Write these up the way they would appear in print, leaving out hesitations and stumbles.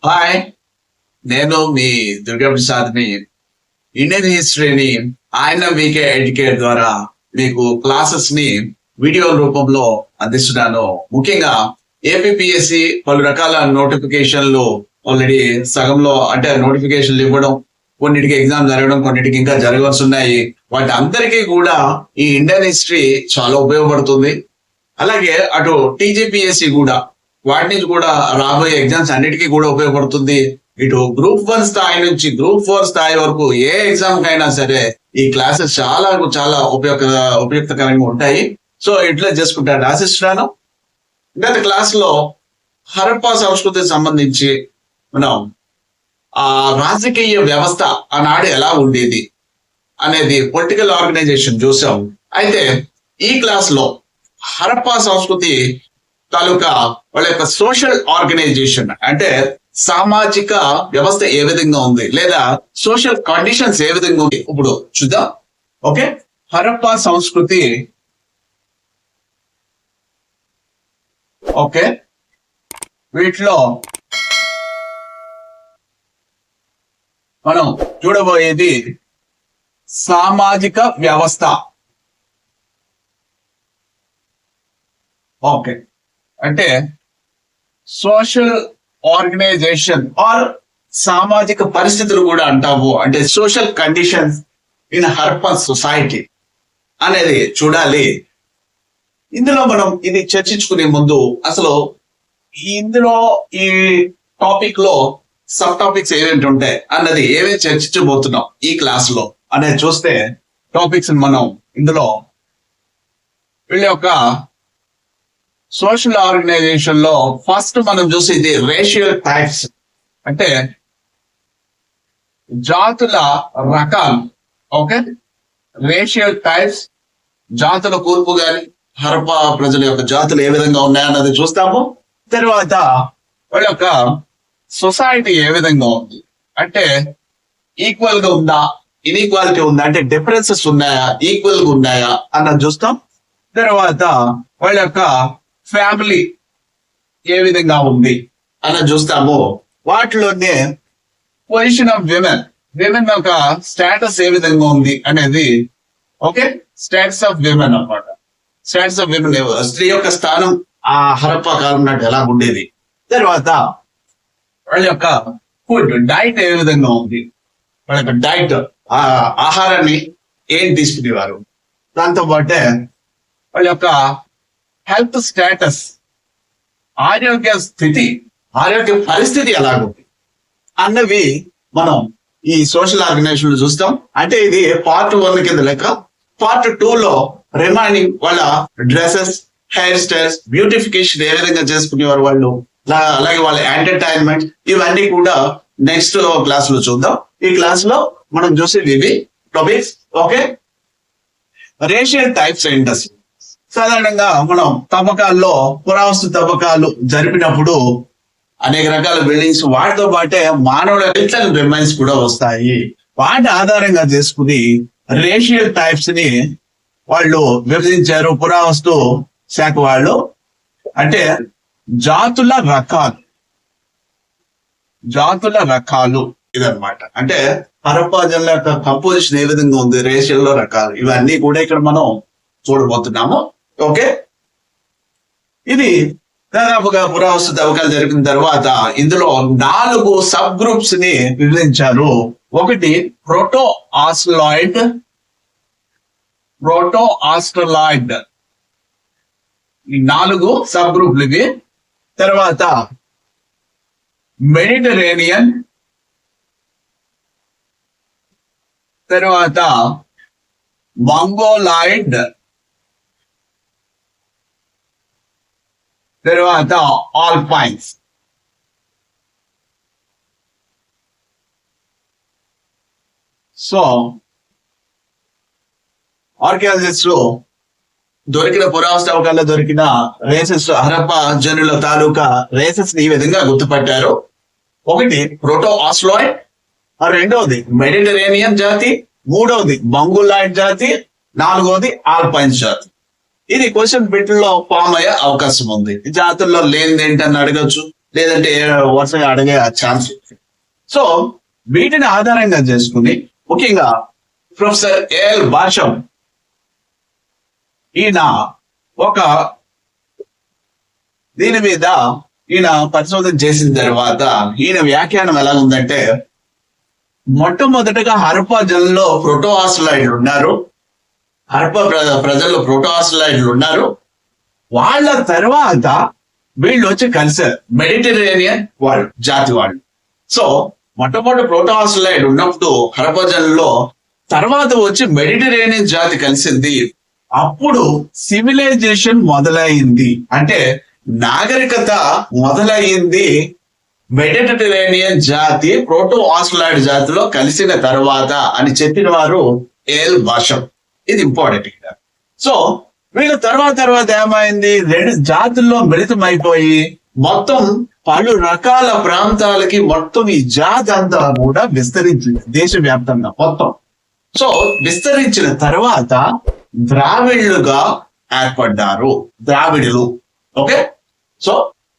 Hi, నేను మీ Durga ప్రసాద్ని. Indian హిస్టరీని ఆయన వీకే educate ద్వారా మీకు క్లాసెస్ ని వీడియో రూపంలో అందిస్తున్నాను. ముఖ్యంగా ఏపీపీఎస్సి పలు రకాల నోటిఫికేషన్లు ఆల్రెడీ సగంలో అంటే నోటిఫికేషన్లు ఇవ్వడం, కొన్నిటికి ఎగ్జామ్ జరగడం, కొన్నిటికి ఇంకా జరగాల్సి ఉన్నాయి. వాటి అందరికీ కూడా ఈ ఇండియన్ హిస్టరీ చాలా ఉపయోగపడుతుంది. అలాగే అటు టీజీపీఎస్సి కూడా వాటి నుంచి కూడా రాబోయే ఎగ్జామ్స్ అన్నిటికీ కూడా ఉపయోగపడుతుంది. ఇటు గ్రూప్ 1 స్థాయి నుంచి గ్రూప్ 4 స్థాయి వరకు ఏ ఎగ్జామ్ కైనా సరే ఈ క్లాసెస్ చాలా ఉపయుక్తకరంగా ఉంటాయి. సో ఇట్లా చేసుకుంటాను ఆశిస్తున్నాను. గత క్లాస్ లో హరప్పా సంస్కృతికి సంబంధించి మనం ఆ రాజకీయ వ్యవస్థ ఆనాడు ఎలా ఉండేది అనేది పొలిటికల్ ఆర్గనైజేషన్ చూసాం. అయితే ఈ క్లాస్ లో హరప్పా సంస్కృతి తాలూకా వాళ్ళ యొక్క సోషల్ ఆర్గనైజేషన్ అంటే సామాజిక వ్యవస్థ ఏ విధంగా ఉంది లేదా సోషల్ కండిషన్స్ ఏ విధంగా ఉంది ఇప్పుడు చూద్దాం. ఓకే, హరప్పా సంస్కృతి. ఓకే, వీటిలో మనం చూడబోయేది సామాజిక వ్యవస్థ. ఓకే, అంటే సోషల్ ఆర్గనైజేషన్ ఆర్ సామాజిక పరిస్థితులు కూడా అంటాము. అంటే social conditions in Harappan society అనేది చూడాలి. ఇందులో మనం ఇది చర్చించుకునే ముందు అసలు ఇందులో ఈ టాపిక్ లో సబ్ టాపిక్స్ ఏమేంటి ఉంటాయి అన్నది ఏమేమి చర్చించబోతున్నాం ఈ క్లాస్ లో అనేది చూస్తే టాపిక్స్ మనం ఇందులో వీళ్ళ యొక్క సోషల్ ఆర్గనైజేషన్ లో ఫస్ట్ మనం చూసేది రేషియల్ టైప్స్ అంటే జాతుల రకాలు. ఓకే, రేషియల్ టైప్స్ జాతుల కూర్పు గాని హరప్పా ప్రజల యొక్క జాతులు ఏ విధంగా ఉన్నాయన్నది చూస్తాము. తర్వాత వాళ్ళ యొక్క సొసైటీ ఏ విధంగా ఉంది అంటే ఈక్వల్ గా ఉందా, ఇన్ఈక్వాలిటీ ఉందా, అంటే డిఫరెన్సెస్ ఉన్నాయా, ఈక్వల్ గా ఉన్నాయా అన్నది చూస్తాం. తర్వాత వాళ్ళ యొక్క ఫ్యామిలీ ఏ విధంగా ఉంది అన్నది చూస్తాము. వాటిలోనే పొజిషన్ ఆఫ్ విమెన్ యొక్క స్టేటస్ ఏ విధంగా ఉంది అనేది. ఓకే, స్టేటస్ ఆఫ్ విమెన్ అన్నమాట. స్టేటస్ ఆఫ్ విమెన్, స్త్రీ యొక్క స్థానం ఆ హరప్పా కాలం నాటి ఎలా ఉండేది. తర్వాత వాళ్ళ యొక్క ఫుడ్ డైట్ ఏ విధంగా ఉంది, వాళ్ళ యొక్క డైట్ ఆహారాన్ని ఏం తీసుకునేవారు, దాంతో పాటే వాళ్ళ యొక్క హెల్త్ స్టేటస్, ఆరోగ్య స్థితి, ఆరోగ్య పరిస్థితి ఎలాగుంది అన్నవి మనం ఈ సోషల్ ఆర్గనైజేషన్ లో చూస్తాం. అంటే ఇది పార్ట్ 1 కింద లెక్క. పార్ట్ 2 లో రిమైనింగ్ వాళ్ళ డ్రెస్సెస్, హెయిర్ స్టైల్స్, బ్యూటిఫికేషన్ ఏ విధంగా చేసుకునేవారు వాళ్ళు, అలాగే వాళ్ళ ఎంటర్టైన్మెంట్, ఇవన్నీ కూడా నెక్స్ట్ క్లాస్ లో చూద్దాం. ఈ క్లాస్ లో మనం చూసేది ఇవి టాపిక్స్. ఓకే, రేషియల్ టైప్స్ ఏంటి అసలు? సాధారణంగా మనం తవ్వకాల్లో పురావస్తు తవ్వకాలు జరిపినప్పుడు అనేక రకాల బిల్డింగ్స్, వాటితో పాటే మానవుల కల్చరల్ రిమైన్స్ కూడా వస్తాయి. వాటి ఆధారంగా చేసుకుని రేషియల్ టైప్స్ ని వాళ్ళు విభజించారు పురావస్తు శాఖ వాళ్ళు. అంటే జాతుల రకాలు ఇదన్నమాట. అంటే హరప్పా జనుల యొక్క కంపోజిషన్ ఏ విధంగా ఉంది, రేషియల్ లో రకాలు, ఇవన్నీ కూడా ఇక్కడ మనం చూడబోతున్నాము. ఓకే, ఇది దాదాపుగా పురావస్తు తవ్వకాలు జరిపిన తర్వాత ఇందులో 4 సబ్ గ్రూప్స్ ని విభజించారు. ఒకటి ప్రోటో ఆస్ట్రలాయిడ్, ఈ 4 సబ్ గ్రూప్లు ఇవి. తర్వాత మెడిటరేనియన్, తర్వాత మంగోలాయిడ్, తర్వాత ఆల్పైన్స్. సో ఆర్కియాలజిస్ట్ లో దొరికిన పురావస్తు తవ్వకాల్లో దొరికిన రేసెస్, హరప్పా జనుల తాలూకా రేసెస్ ని ఈ విధంగా గుర్తుపట్టారు. ఒకటి ప్రోటో ఆస్ట్రలాయిడ్, రెండవది మెడిటరేనియన్ జాతి, మూడవది మంగోలాయిడ్ జాతి, నాలుగవది ఆల్పైన్స్ జాతి. ఇది క్వశ్చన్ బిట్ లో ఫామ్ అయ్యే అవకాశం ఉంది. జాతుల్లో లేనిది ఏంటని అడగచ్చు, లేదంటే వరుసగా అడిగే ఛాన్స్. సో వీటిని ఆధారంగా చేసుకుని ముఖ్యంగా ప్రొఫెసర్ ఏఎల్ బాషం ఈయన ఒక దీని మీద ఈయన పరిశోధన చేసిన తర్వాత ఈయన వ్యాఖ్యానం ఎలా ఉందంటే, మొట్టమొదటగా హరప్పా జనంలో ప్రోటోఆస్ట్రాయిడ్లు ఉన్నారు. హరప్పా ప్రజల్లో ప్రోటోఆస్ట్రాయిడ్లు ఉన్నారు. వాళ్ళ తర్వాత వీళ్ళు వచ్చి కలిసారు, మెడిటరేనియన్ వాళ్ళు, జాతి వాళ్ళు. సో మొట్టమొదటి ప్రోటోఆస్ట్రాయిడ్ ఉన్నప్పుడు హరప్పా జనంలో, తర్వాత వచ్చి మెడిటరేనియన్ జాతి కలిసింది. అప్పుడు సివిలైజేషన్ మొదలైంది, అంటే నాగరికత మొదలయ్యింది మెడిటరేనియన్ జాతి ప్రోటో ఆస్ట్రాయిడ్ జాతిలో కలిసిన తర్వాత అని చెప్పిన వారు ఏఎల్ బాషం. ఇది ఇంపార్టెంట్ ఇక్కడ. సో వీళ్ళు తర్వాత ఏమైంది, రెండు జాతుల్లో మిళితమైపోయి మొత్తం పలు రకాల ప్రాంతాలకి మొత్తం ఈ జాతి అంతా కూడా విస్తరించింది దేశవ్యాప్తంగా మొత్తం. సో విస్తరించిన తర్వాత ద్రావిడులుగా ఏర్పడ్డారు, ద్రావిడులు. ఓకే, సో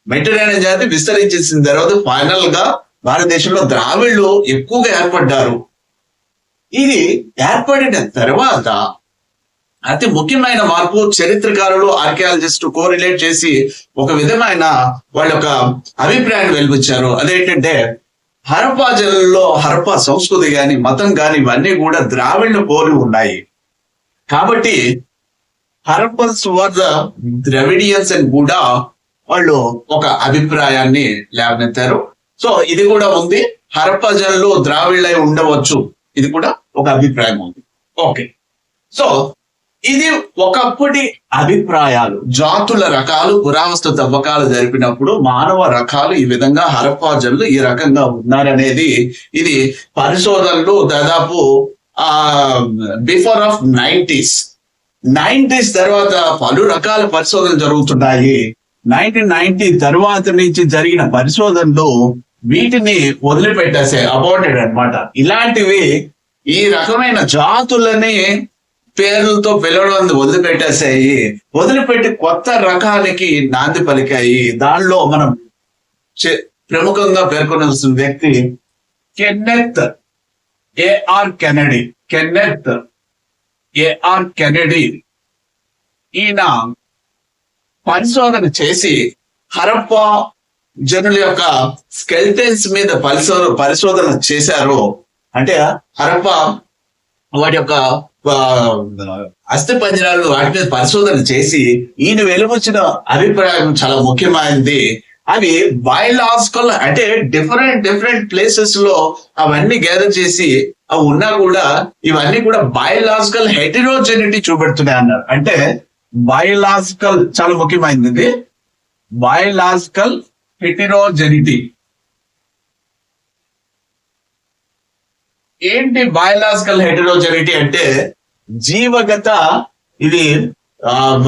మెడిటరేనియన్ జాతి విస్తరించేసిన తర్వాత ఫైనల్ గా భారతదేశంలో ద్రావిడులు ఎక్కువగా ఏర్పడ్డారు. ఇది ఏర్పడిన తర్వాత అతి ముఖ్యమైన మార్పు చరిత్రకారులు, ఆర్కియాలజిస్ట్ కోరిలేట్ చేసి ఒక విధమైన వాళ్ళ యొక్క అభిప్రాయాన్ని వెలిపించారు. అదేంటంటే హరప్పా జనంలో హరప్పా సంస్కృతి గాని మతం గాని ఇవన్నీ కూడా ద్రావిడ్ను పోలి ఉన్నాయి. కాబట్టి హరప్పన్స్ వర్ ద ద్రవిడియన్స్ అని కూడా వాళ్ళు ఒక అభిప్రాయాన్ని లేవనెత్తారు. సో ఇది కూడా ఉంది, హరప్పా జనంలో ద్రావిళ్ళై ఉండవచ్చు, ఇది కూడా ఒక అభిప్రాయం ఉంది. ఓకే, సో ఇది ఒకప్పటి అభిప్రాయాలు. జాతుల రకాలు పురావస్తు తవ్వకాలు జరిపినప్పుడు మానవ రకాలు ఈ విధంగా హరప్పా జనులు ఈ రకంగా ఉన్నారనేది ఇది పరిశోధనలు దాదాపు బిఫోర్ ఆఫ్ 90s తర్వాత పలు రకాల పరిశోధనలు జరుగుతున్నాయి. 1990 తర్వాత నుంచి జరిగిన పరిశోధనలు వీటిని వదిలిపెట్టేసే అబౌటెడ్ అన్నమాట. ఇలాంటివి ఈ రకమైన జాతులని పేర్లతో పిలవడం వదిలిపెట్టేసాయి, వదిలిపెట్టి కొత్త రకానికి నాంది పలికాయి. దానిలో మనం ప్రముఖంగా పేర్కొనాల్సిన వ్యక్తి కెన్నెత్ ఏఆర్ కెనడీ. ఈయన పరిశోధన చేసి హరప్పా జనుల యొక్క స్కెల్టన్స్ మీద పరిశోధన చేశారు. అంటే హరప్పా వాటి యొక్క అస్థి పంజరాలు వాటి మీద పరిశోధన చేసి ఈయన వెలువచ్చిన అభిప్రాయం చాలా ముఖ్యమైనది. అవి బయోలాజికల్, అంటే డిఫరెంట్ ప్లేసెస్ లో అవన్నీ గ్యాదర్ చేసి అవి ఉన్నా కూడా ఇవన్నీ కూడా బయోలాజికల్ హెటెరోజెనిటీ చూపెడుతున్నాయి అన్నారు. అంటే బయోలాజికల్ చాలా ముఖ్యమైనది, బయోలాజికల్ హెటెరోజెనిటీ. ఏంటి బయోలాజికల్ హెటెరోజెనిటీ అంటే జీవగత ఇది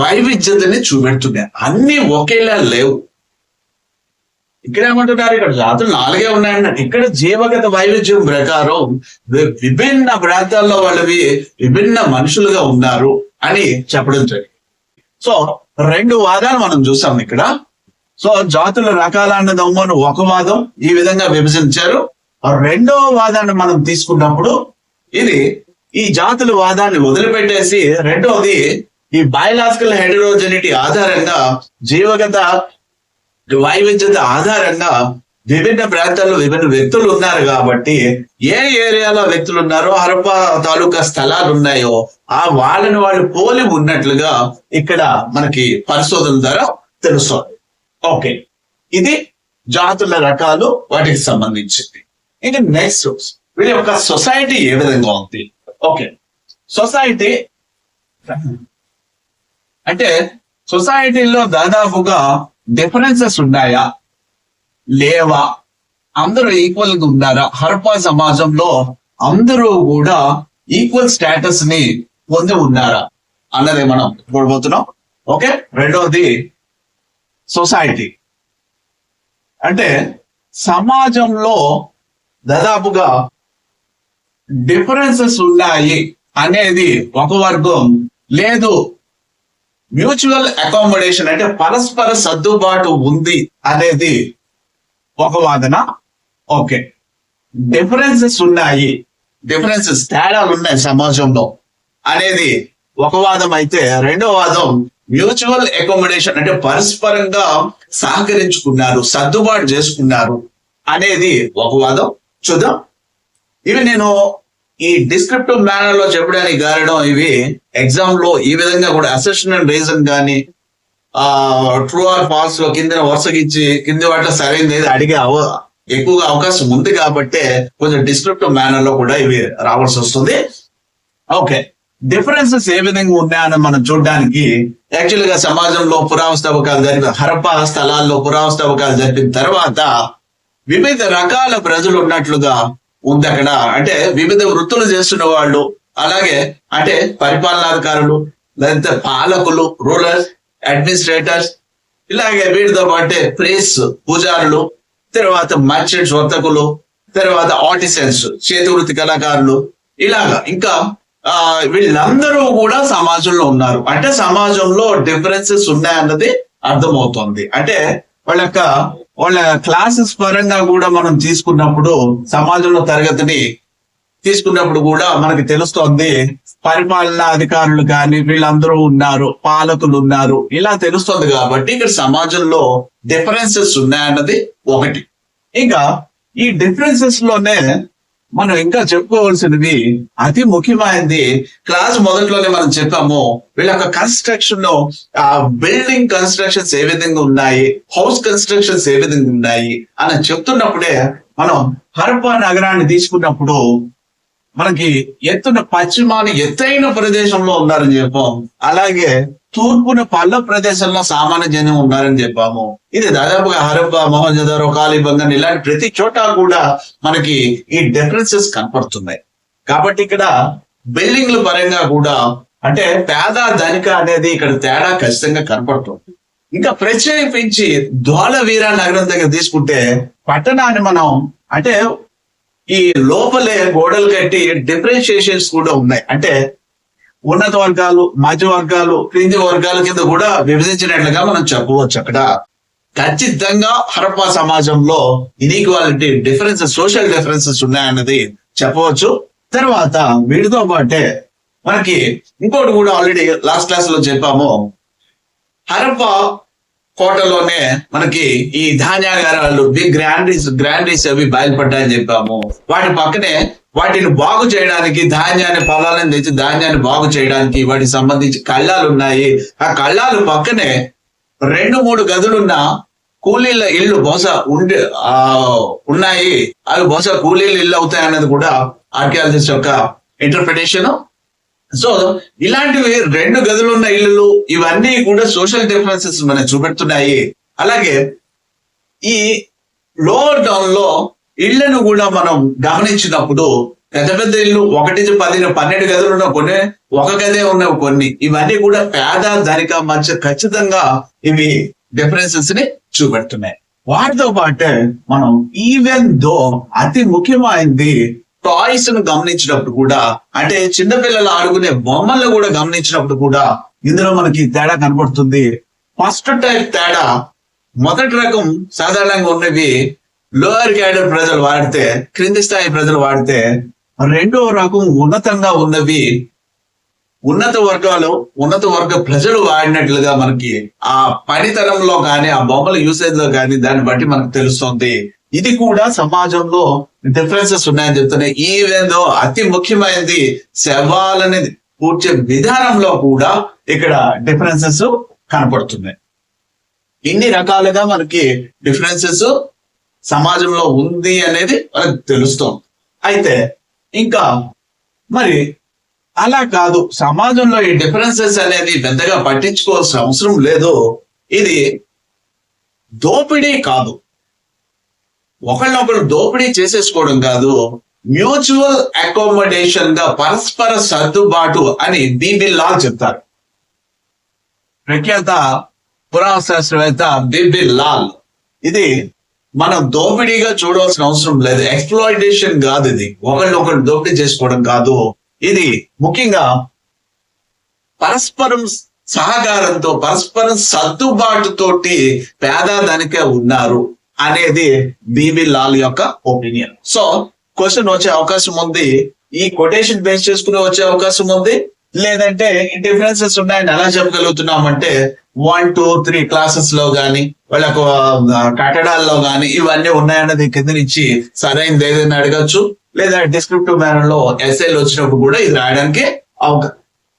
వైవిధ్యతని చూపెడుతున్నాయి. అన్ని ఒకేలా లేవు. ఇక్కడ ఏమంటున్నారు, ఇక్కడ జాతులు 4 ఉన్నాయన్నట్టు. ఇక్కడ జీవగత వైవిధ్యం ప్రకారం విభిన్న ప్రాంతాల్లో వాళ్ళవి విభిన్న మనుషులుగా ఉన్నారు అని చెప్పడం జరిగింది. సో 2 వాదాలు మనం చూసాం ఇక్కడ. సో జాతుల రకాల అన్నదమ్మను ఒక వాదం ఈ విధంగా విభజించారు. రెండవ వాదాన్ని మనం తీసుకున్నప్పుడు ఇది ఈ జాతుల వాదాన్ని వదిలిపెట్టేసి రెండవది ఈ బయోలాజికల్ హెటెరోజెనిటీ ఆధారంగా, జీవగత వైవిధ్యత ఆధారంగా విభిన్న ప్రాంతాల్లో విభిన్న వ్యక్తులు ఉన్నారు కాబట్టి ఏ ఏరియాలో వ్యక్తులు ఉన్నారో హరప్పా తాలూకా స్థలాలు ఉన్నాయో ఆ వాళ్ళని వాళ్ళు పోలి ఉన్నట్లుగా ఇక్కడ మనకి పరిశోధన ద్వారా తెలుస్తుంది. ఓకే, ఇది జాతుల రకాలు వాటికి సంబంధించింది. ఇంకా నెక్స్ట్ వీళ్ళ యొక్క సొసైటీ ఏ విధంగా ఉంది. ఓకే, సొసైటీ అంటే సొసైటీలో దాదాపుగా డిఫరెన్సెస్ ఉన్నాయా లేవా, అందరూ ఈక్వల్ గా ఉన్నారా, హరప్పా సమాజంలో అందరూ కూడా ఈక్వల్ స్టేటస్ ని పొంది ఉన్నారా అన్నది మనం చూడబోతున్నాం. ఓకే, రెండవది సొసైటీ అంటే సమాజంలో దాదాపుగా డిఫరెన్సెస్ ఉన్నాయి అనేది ఒక వర్గం, లేదు మ్యూచువల్ అకామిడేషన్ అంటే పరస్పర సర్దుబాటు ఉంది అనేది ఒక వాదన. ఓకే, డిఫరెన్సెస్ ఉన్నాయి, డిఫరెన్సెస్ తేడాలు ఉన్నాయి సమాజంలో అనేది ఒక వాదం అయితే, రెండో వాదం మ్యూచువల్ అకామిడేషన్ అంటే పరస్పరంగా సహకరించుకున్నారు, సర్దుబాటు చేసుకున్నారు అనేది ఒక వాదం. చూద్దాం. ఇవి నేను ఈ డిస్క్రిప్టివ్ మేనర్ లో చెప్పడానికి కారణం, ఇవి ఎగ్జామ్ లో ఈ విధంగా కూడా అసెషన్ అండ్ రీజన్ కానీ ట్రూ ఆర్ ఫాల్స్ లో కింద వరుసగిచ్చి కింది వాటిలో సరైనది అడిగే ఎక్కువగా అవకాశం ఉంది కాబట్టి కొంచెం డిస్క్రిప్టివ్ మేనర్ లో కూడా ఇవి రావాల్సి వస్తుంది. ఓకే, డిఫరెన్సెస్ ఏ విధంగా ఉన్నాయని మనం చూడడానికి, యాక్చువల్ గా సమాజంలో పురావస్తవకాలు జరిపిన హరప్పా స్థలాల్లో పురావస్తవకాలు జరిపిన తర్వాత వివిధ రకాల ప్రజలు ఉన్నట్లుగా ఉంది అక్కడ. అంటే వివిధ వృత్తులు చేస్తున్న వాళ్ళు, అలాగే అంటే పరిపాలనాధికారులు, లేదంటే పాలకులు, రూలర్స్, అడ్మినిస్ట్రేటర్స్, ఇలాగే వీటితో పాటే ప్రీస్ పూజారులు, తర్వాత మర్చెంట్స్ వర్తకులు, తర్వాత ఆర్టిసన్స్ చేతి వృత్తి కళాకారులు, ఇలాగా ఇంకా వీళ్ళందరూ కూడా సమాజంలో ఉన్నారు. అంటే సమాజంలో డిఫరెన్సెస్ ఉన్నాయన్నది అర్థమవుతుంది. అంటే వాళ్ళ క్లాసెస్ పరంగా కూడా మనం తీసుకున్నప్పుడు, సమాజంలో తరగతిని తీసుకున్నప్పుడు కూడా మనకి తెలుస్తోంది పరిపాలనా అధికారులు కానీ వీళ్ళందరూ ఉన్నారు, పాలకులు ఉన్నారు, ఇలా తెలుస్తుంది. కాబట్టి ఇక్కడ సమాజంలో డిఫరెన్సెస్ ఉన్నాయన్నది ఒకటి. ఇంకా ఈ డిఫరెన్సెస్ లోనే మనం ఇంకా చెప్పుకోవాల్సినది అతి ముఖ్యమైనది, క్లాస్ మొదట్లోనే మనం చెప్పాము వీళ్ళ యొక్క కన్స్ట్రక్షన్, బిల్డింగ్ కన్స్ట్రక్షన్స్ ఏ విధంగా ఉన్నాయి, హౌస్ కన్స్ట్రక్షన్స్ ఏ విధంగా ఉన్నాయి అని చెప్తున్నప్పుడే మనం హరప్పా నగరాన్ని తీసుకున్నప్పుడు మనకి ఎత్తైన ప్రదేశంలో ఉన్నారని చెప్పాం, అలాగే తూర్పున పల్ల ప్రదేశంలో సామాన్య జనం ఉన్నారని చెప్పాము. ఇది దాదాపుగా హరప్పా, మొహంజదారో, కాళీబంగన్ ఇలాంటి ప్రతి చోట కూడా మనకి ఈ డిఫరెన్సెస్ కనపడుతున్నాయి. కాబట్టి ఇక్కడ బిల్డింగ్ల పరంగా కూడా అంటే పేద ధనిక అనేది ఇక్కడ తేడా ఖచ్చితంగా కనపడుతుంది. ఇంకా ప్రత్యేకించి ధోలవీర నగరం దగ్గర తీసుకుంటే పట్టణాన్ని మనం అంటే ఈ లోపలే గోడలు కట్టి డిఫరెన్షియేషన్స్ కూడా ఉన్నాయి. అంటే ఉన్నత వర్గాలు, మధ్య వర్గాలు, క్రింది వర్గాల కింద కూడా విభజించినట్లుగా మనం చెప్పవచ్చు. అక్కడ ఖచ్చితంగా హరప్పా సమాజంలో ఇన్ఈక్వాలిటీ, డిఫరెన్సెస్, సోషల్ డిఫరెన్సెస్ ఉన్నాయన్నది చెప్పవచ్చు. తర్వాత వీటితో పాటే మనకి ఇంకోటి కూడా ఆల్రెడీ లాస్ట్ క్లాస్ లో చెప్పాము, హరప్పా కోటలోనే మనకి ఈ ధాన్యాగారాలు, బిగ్ గ్రాండరీస్ అవి బయలుపడ్డాయని చెప్పాము. వాటి పక్కనే వాటిని బాగు చేయడానికి, ధాన్యాన్ని పొలాలను తెచ్చి ధాన్యాన్ని బాగు చేయడానికి వాటికి సంబంధించి కళ్ళాలు ఉన్నాయి. ఆ కళ్ళాలు పక్కనే 2-3 గదులున్న కూలీల ఇళ్ళు బహుశా ఉన్నాయి. అవి బహుశా కూలీల ఇళ్ళు అవుతాయి అన్నది కూడా ఆర్కియాలజిస్ట్ యొక్క ఇంటర్ప్రిటేషన్. సో ఇలాంటివి 2 గదులున్న ఇళ్ళు, ఇవన్నీ కూడా సోషల్ డిఫరెన్సెస్ మనకు చూపెడుతున్నాయి. అలాగే ఈ లోవర్ టౌన్ లో ఇళ్లను కూడా మనం గమనించినప్పుడు పెద్ద పెద్ద ఇల్లు 1-10-12 గదులు ఉన్న కొన్ని, ఒక గదే ఉన్నవి కొన్ని, ఇవన్నీ కూడా పేద ధనిక మధ్య ఖచ్చితంగా ఇవి డిఫరెన్సెస్ ని చూపెడుతున్నాయి. వాటితో పాటే మనం ఈవెన్ దో అతి ముఖ్యమైనది టాయ్స్ ను గమనించినప్పుడు కూడా, అంటే చిన్నపిల్లలు ఆడుకునే బొమ్మలను కూడా గమనించినప్పుడు కూడా ఇందులో మనకి తేడా కనపడుతుంది. ఫస్ట్ టైప్ తేడా, మొదటి రకం సాధారణంగా ఉన్నవి లోయర్ క్యాడర్ ప్రజలు వాడితే, క్రింది స్థాయి ప్రజలు వాడితే, రెండో రకం ఉన్నతంగా ఉన్నవి ఉన్నత వర్గ ప్రజలు వాడినట్లుగా మనకి ఆ పనితనంలో కానీ, ఆ బొమ్మల యూసేజ్ లో కానీ దాన్ని బట్టి మనకు తెలుస్తుంది. ఇది కూడా సమాజంలో డిఫరెన్సెస్ ఉన్నాయని చెప్తున్నాయి. ఈవేందో అతి ముఖ్యమైనది శవాలని పూడ్చే విధానంలో కూడా ఇక్కడ డిఫరెన్సెస్ కనపడుతున్నాయి. ఇన్ని రకాలుగా మనకి డిఫరెన్సెస్ సమాజంలో ఉంది అనేది మనకు తెలుస్తుంది. అయితే ఇంకా మరి అలా కాదు, సమాజంలో ఈ డిఫరెన్సెస్ అనేది పెద్దగా పట్టించుకోవాల్సిన అవసరం లేదు. ఇది దోపిడీ కాదు, ఒకళ్ళొకళ్ళు దోపిడీ చేసేసుకోవడం కాదు, మ్యూచువల్ అకామిడేషన్ గా పరస్పర సర్దుబాటు అని బిబి లాల్ చెప్తారు. ప్రఖ్యాత పురావశాస్త్రవేత్త బిబి లాల్. ఇది మనం దోపిడీగా చూడవలసిన అవసరం లేదు, ఎక్స్ప్లాయిటేషన్ కాదు, ఇది ఒకళ్ళొకళ్ళు దోపిడీ చేసుకోవడం కాదు. ఇది ముఖ్యంగా పరస్పరం సహకారంతో, పరస్పరం సర్దుబాటుతోటి పేద ధనిక ఉన్నారు అనేది బిబి లాల్ యొక్క ఒపీనియన్. సో క్వశ్చన్ వచ్చే అవకాశం ఉంది, ఈ కొటేషన్ బేస్ చేసుకుని వచ్చే అవకాశం ఉంది, లేదంటే డిఫరెన్సెస్ ఉన్నాయని ఎలా చెప్పగలుగుతున్నామంటే 1, 2, 3 క్లాసెస్ లో గానీ వాళ్ళకు కట్టడాల్లో గానీ ఇవన్నీ ఉన్నాయన్నది కింద నుంచి సరైనది ఏదైనా అడగచ్చు, లేదా డిస్క్రిప్టివ్ మేనర్ లో ఎస్ఐలు వచ్చినప్పుడు కూడా ఇది రాయడానికి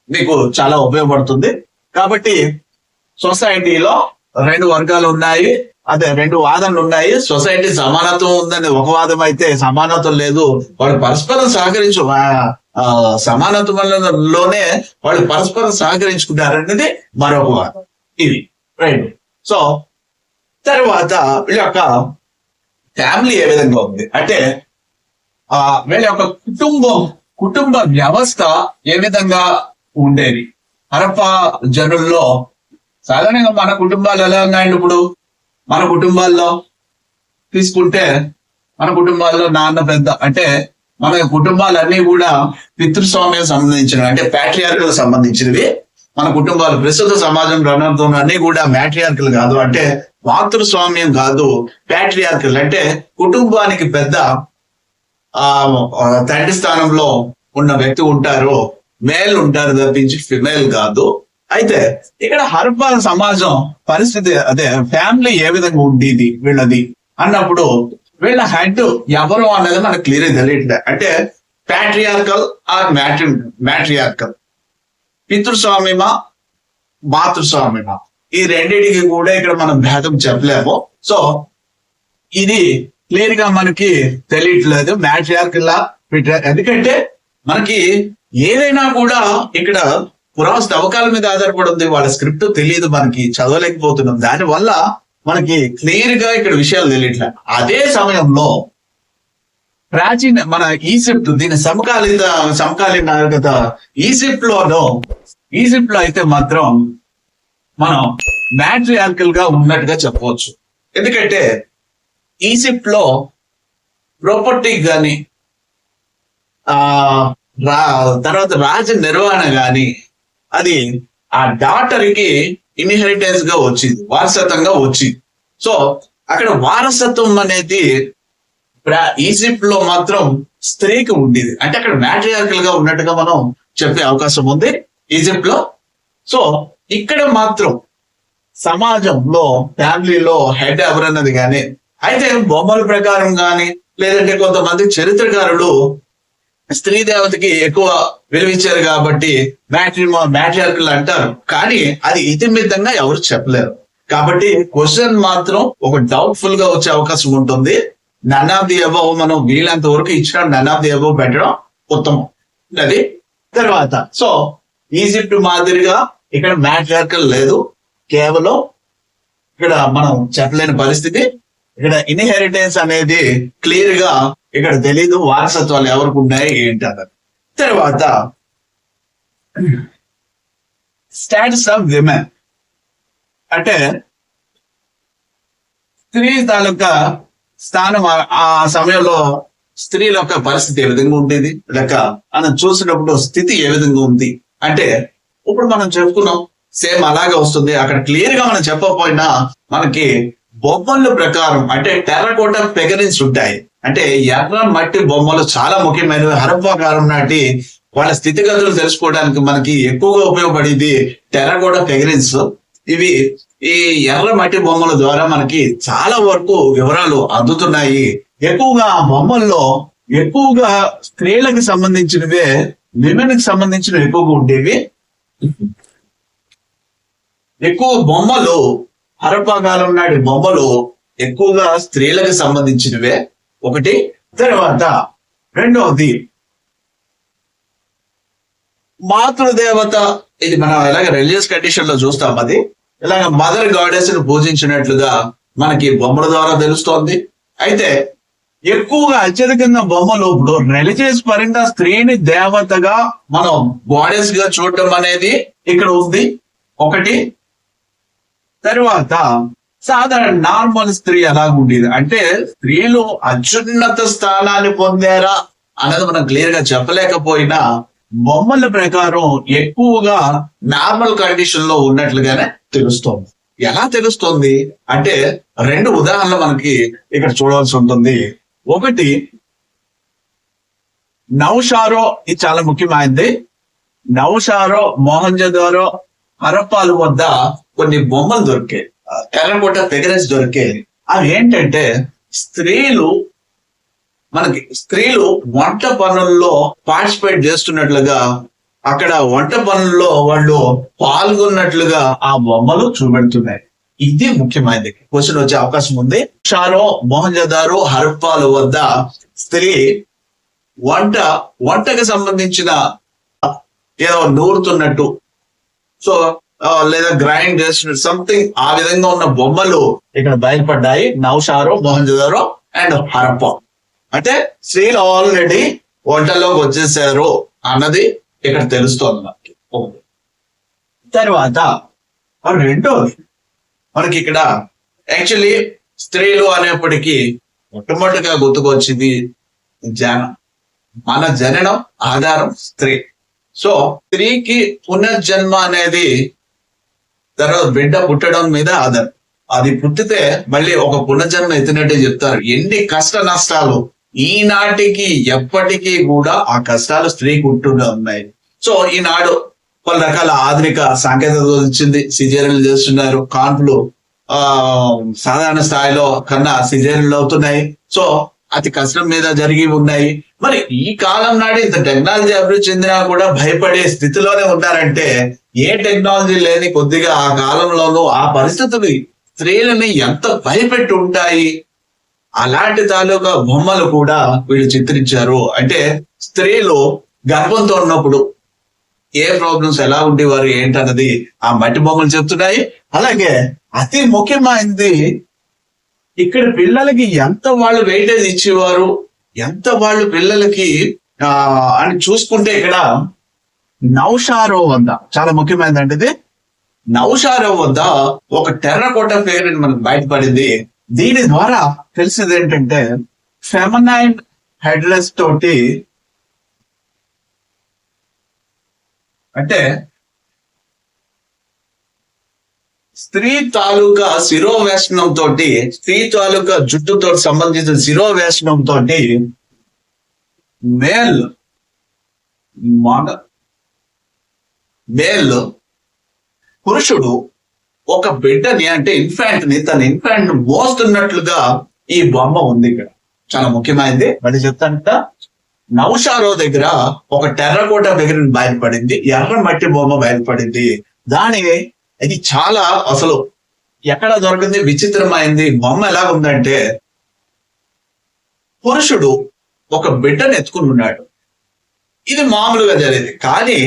మీకు చాలా ఉపయోగపడుతుంది. కాబట్టి సొసైటీలో 2 వర్గాలు ఉన్నాయి, అదే 2 వాదనలు ఉన్నాయి. సొసైటీ సమానత్వం ఉందని ఒక వాదం అయితే, సమానత్వం లేదు వాళ్ళు పరస్పరం సహకరించు సమానత్వంలోనే వాళ్ళు పరస్పరం సహకరించుకుంటారనేది మరొక వాదం. ఇది రైట్. సో తర్వాత వీళ్ళ యొక్క ఫ్యామిలీ ఏ విధంగా ఉంది అంటే వీళ్ళ యొక్క కుటుంబ వ్యవస్థ ఏ విధంగా ఉండేది. హరప్పా జనుల్లో సాధారణంగా మన కుటుంబాలు ఎలా ఉన్నాయండి? ఇప్పుడు మన కుటుంబాల్లో తీసుకుంటే మన కుటుంబాల్లో నాన్న పెద్ద అంటే మన కుటుంబాలన్నీ కూడా పితృస్వామ్యం సంబంధించినవి, అంటే ప్యాట్రియార్కల్ సంబంధించినవి మన కుటుంబాలు. ప్రస్తుత సమాజం రణార్థం అన్ని కూడా మ్యాట్రియార్కల్ కాదు, అంటే మాతృస్వామ్యం కాదు, ప్యాట్రియార్కల్ అంటే కుటుంబానికి పెద్ద తండ్రి స్థానంలో ఉన్న వ్యక్తి ఉంటారు, మేల్ ఉంటారు తప్పించి ఫిమేల్ కాదు. అయితే ఇక్కడ హరప్పా సమాజం పరిస్థితి అదే ఫ్యామిలీ ఏ విధంగా ఉండేది వీళ్ళది అన్నప్పుడు వీళ్ళ హెడ్ ఎవరు అన్నది మనకు క్లియర్ తెలియట్లే. అంటే ప్యాట్రియార్కల్ ఆర్ మ్యాట్రియార్కల్, పితృస్వామ్యమా మాతృస్వామ్యమా, ఈ రెండింటికి కూడా ఇక్కడ మనం భేదం చెప్పలేము. సో ఇది క్లియర్ గా మనకి తెలియట్లేదు మ్యాట్రియార్కల్, ఎందుకంటే మనకి ఏదైనా కూడా ఇక్కడ పురావస్తు తవ్వకాల మీద ఆధారపడి ఉంది, వాళ్ళ స్క్రిప్ట్ తెలియదు, మనకి చదవలేకపోతున్నాం, దానివల్ల మనకి క్లియర్ గా ఇక్కడ విషయాలు తెలియట్లే. అదే సమయంలో ప్రాచీన మన ఈజిప్ట్, దీని సమకాలీన నాగరికత ఈజిప్ట్ లో అయితే మాత్రం మనం మ్యాట్రియార్కల్ గా ఉన్నట్టుగా చెప్పవచ్చు. ఎందుకంటే ఈజిప్ట్ లో ప్రాపర్టీ గాని తర్వాత రాజ నిర్వహణ గాని అది ఆ డాటర్ కి ఇన్హెరిటెన్స్ గా వచ్చింది, వారసత్వంగా వచ్చింది. సో అక్కడ వారసత్వం అనేది ఈజిప్ట్ లో మాత్రం స్త్రీకి ఉండేది, అంటే అక్కడ మ్యాట్రియార్కల్ గా ఉన్నట్టుగా మనం చెప్పే అవకాశం ఉంది ఈజిప్ట్ లో. సో ఇక్కడ మాత్రం సమాజంలో ఫ్యామిలీలో హెడ్ ఎవరన్నది కానీ, అయితే బొమ్మల ప్రకారం కానీ లేదంటే కొంతమంది చరిత్రకారులు స్త్రీ దేవతకి ఎక్కువ విలువించారు కాబట్టి మ్యాట్రియార్కల్ అంటారు, కానీ అది ఇతిమితంగా ఎవరు చెప్పలేరు. కాబట్టి క్వశ్చన్ మాత్రం ఒక డౌట్ఫుల్ గా వచ్చే అవకాశం ఉంటుంది. నన్ ఆఫ్ ది అబవ్ మనం వీళ్ళంత వరకు ఇచ్చిన నన్ ఆఫ్ ది అబవ్ పెట్టడం ఉత్తమం. అది తర్వాత సో ఈజిప్ట్ మాదిరిగా ఇక్కడ మ్యాట్రియార్కల్ లేదు, కేవలం ఇక్కడ మనం చెప్పలేని పరిస్థితి. ఇక్కడ ఇన్హెరిటెన్స్ అనేది క్లియర్ గా ఇక్కడ తెలీదు, వారసత్వాలు ఎవరికి ఉన్నాయి ఏంటి అన్నది. తర్వాత స్టాటస్ ఆఫ్ విమెన్ అంటే స్త్రీ తాలూకా స్థానం ఆ సమయంలో స్త్రీల యొక్క పరిస్థితి ఏ విధంగా ఉండేది, లేక మనం చూసినప్పుడు స్థితి ఏ విధంగా ఉంది అంటే ఇప్పుడు మనం చెప్పుకున్నాం సేమ్ అలాగే వస్తుంది. అక్కడ క్లియర్ గా మనం చెప్పకపోయినా మనకి బొమ్మల ప్రకారం అంటే టెర్రకోట ఫిగరింగ్స్ ఉంటాయి, అంటే ఎర్ర మట్టి బొమ్మలు చాలా ముఖ్యమైనవి. హరప్పా కాలం నాటి వాళ్ళ స్థితిగతులు తెలుసుకోవడానికి మనకి ఎక్కువగా ఉపయోగపడేది టెర్రకోట ఫిగరింగ్స్. ఇవి ఈ ఎర్ర మట్టి బొమ్మల ద్వారా మనకి చాలా వరకు వివరాలు అందుతున్నాయి. ఎక్కువగా ఆ బొమ్మల్లో ఎక్కువగా స్త్రీలకు సంబంధించినవే, విమెన్ కి సంబంధించినవి ఎక్కువగా ఉండేవి. ఎక్కువ బొమ్మలు హరప్పా కాలం నాటి బొమ్మలు ఎక్కువగా స్త్రీలకు సంబంధించినవే ఒకటి. తర్వాత రెండవది మాతృదేవత, ఇది మనం ఎలాగ రిలీజియస్ కండిషన్ లో చూస్తాం, అది ఇలాగ మదర్ గాడెస్ ని పూజించినట్లుగా మనకి బొమ్మల ద్వారా తెలుస్తోంది. అయితే ఎక్కువగా అత్యధికంగా బొమ్మలు ఇప్పుడు రిలీజియస్ పరంగా స్త్రీని దేవతగా మనం గాడెస్ గా చూడటం అనేది ఇక్కడ ఉంది ఒకటి. తర్వాత సాధారణ నార్మల్ స్త్రీ ఎలాగ ఉండేది అంటే స్త్రీలు అత్యున్నత స్థానాన్ని పొందారా అనేది మనం క్లియర్ గా చెప్పలేకపోయినా బొమ్మల ప్రకారం ఎక్కువగా నార్మల్ కండిషన్ లో ఉన్నట్లుగానే తెలుస్తోంది. ఎలా తెలుస్తుంది అంటే 2 ఉదాహరణలు మనకి ఇక్కడ చూడవలసి ఉంటుంది. ఒకటి నౌషారో, ఇది చాలా ముఖ్యమైనది. నౌషారో, మొహంజదారో, హరప్పాల వద్ద కొన్ని బొమ్మలు దొరికాయి, టెర్రకోట ఫిగర్స్ దొరికాయి. అవి ఏంటంటే స్త్రీలు వంట పనుల్లో పార్టిసిపేట్ చేస్తున్నట్లుగా, అక్కడ వంట పనుల్లో వాళ్ళు పాల్గొన్నట్లుగా ఆ బొమ్మలు చూపెడుతున్నాయి. ఇది ముఖ్యమైనది. క్వశ్చన్ వచ్చే అవకాశం ఉంది. షారో, మొహంజదారో, హరప్పాల వద్ద స్త్రీ వంటకు సంబంధించిన ఏదో నూరుతున్నట్టు, సో లేదా గ్రైండ్ చేస్తున్నట్టు సంథింగ్, ఆ విధంగా ఉన్న బొమ్మలు ఇక్కడ బయలుపడ్డాయి. నౌషారో, మొహంజదారో అండ్ హరప్పా. అంటే స్త్రీలు ఆల్రెడీ వంటల్లోకి వచ్చేసారు అన్నది ఇక్కడ తెలుస్తోంది మనకి. తర్వాత రెండోది మనకి ఇక్కడ యాక్చువల్లీ స్త్రీలు అనేప్పటికీ మొట్టమొదటిగా గుర్తుకొచ్చింది జనం. మన జననం ఆధారం స్త్రీ. సో స్త్రీకి పునర్జన్మ అనేది తర్వాత బిడ్డ పుట్టడం మీద ఆధారం. అది పుట్టితే మళ్ళీ ఒక పునర్జన్మ ఎత్తినట్టే చెప్తారు. ఎన్ని కష్ట నష్టాలు ఈనాటికి ఎప్పటికీ కూడా ఆ కష్టాలు స్త్రీకి ఉంటూనే ఉన్నాయి. సో ఈనాడు పలు రకాల ఆధునిక సాంకేతికత వచ్చింది. సిజేరియన్లు చేస్తున్నారు, కాన్పులు సాధారణ స్థాయిలో కన్నా సిజేరియన్లు అవుతున్నాయి. సో అతి కష్టం మీద జరిగి ఉన్నాయి. మరి ఈ కాలం నాడు ఇంత టెక్నాలజీ అభివృద్ధి చెందినా కూడా భయపడే స్థితిలోనే ఉన్నారంటే ఏ టెక్నాలజీ లేని కొద్దిగా ఆ కాలంలోనూ ఆ పరిస్థితులు స్త్రీలని ఎంత భయపెట్టి ఉంటాయి. అలాంటి తాలూకా బొమ్మలు కూడా వీళ్ళు చిత్రించారు. అంటే స్త్రీలు గర్భంతో ఉన్నప్పుడు ఏ ప్రాబ్లమ్స్ ఎలా ఉండేవారు ఏంటన్నది ఆ మట్టి బొమ్మలు చెప్తున్నాయి. అలాగే అతి ముఖ్యమైనది ఇక్కడ పిల్లలకి ఎంత వాళ్ళు వెయిటేజ్ ఇచ్చేవారు, ఎంత వాళ్ళు పిల్లలకి అని చూసుకుంటే ఇక్కడ నౌషారో వద్ద చాలా ముఖ్యమైనది అంటే ఇది. నౌషారో వద్ద ఒక టెర్రకోట ఫిగర్ మనకు బయటపడింది. దీని ద్వారా తెలిసింది ఏంటంటే ఫెమినైన్ హెడ్లెస్ తోటి, అంటే స్త్రీ తాలూకా శిరోవేషణం తోటి, స్త్రీ తాలూకా జుట్టుతో సంబంధించిన శిరోవేషణం తోటి మేల్ పురుషుడు ఒక బిడ్డని, అంటే ఇన్ఫాంట్ ని, తన ఇన్ఫాంట్ మోస్తున్నట్లుగా ఈ బొమ్మ ఉంది. ఇక్కడ చాలా ముఖ్యమైనది. మళ్ళీ చెప్తాంట, నౌషారో దగ్గర ఒక టెర్రకోట దగ్గర బయలుపడింది, ఎర్ర మట్టి బొమ్మ బయలుపడింది. ఇది చాలా అసలు ఎక్కడ దొరికింది, విచిత్రమైంది. బొమ్మ ఎలా ఉందంటే పురుషుడు ఒక బిడ్డను ఎత్తుకుని ఉన్నాడు. ఇది మామూలుగా జరిగింది. కానీ